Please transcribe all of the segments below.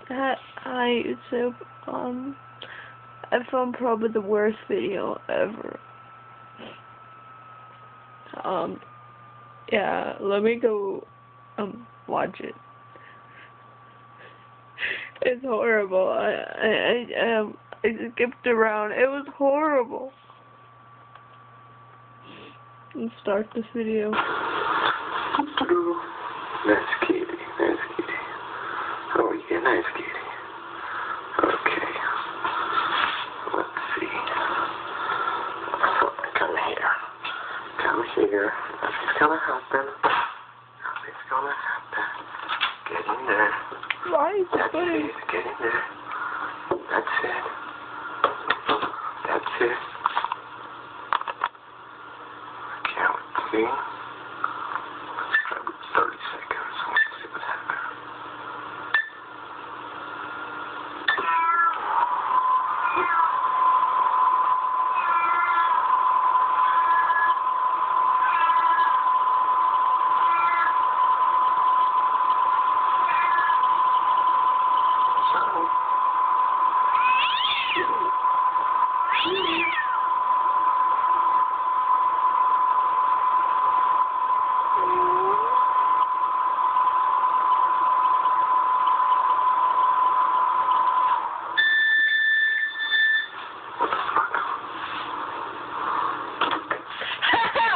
Hi YouTube. I filmed probably the worst video ever. Yeah, let me go watch it. It's horrible. I skipped around. It was horrible. Let's start this video. Nice kitty, nice kitty. Oh yeah, nice kitty. Okay. Let's see. Come here. Come here. Nothing's gonna happen. Nothing's gonna happen. Get in there. Why is it That's funny? it. Get in there. That's it. That's it. Can't see. Let's try with 30 seconds. Let's see what happens.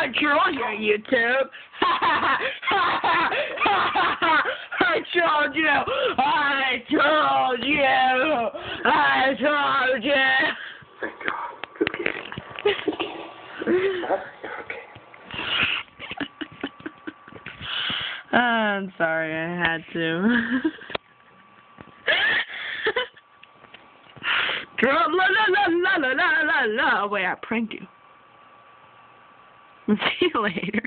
I trolled you, YouTube. I trolled you. I trolled you. I trolled you. Thank God. Good kitty. Huh? You're okay. I'm sorry, I had to. Troll, la la la la la la la la. Wait, I pranked you. See you later.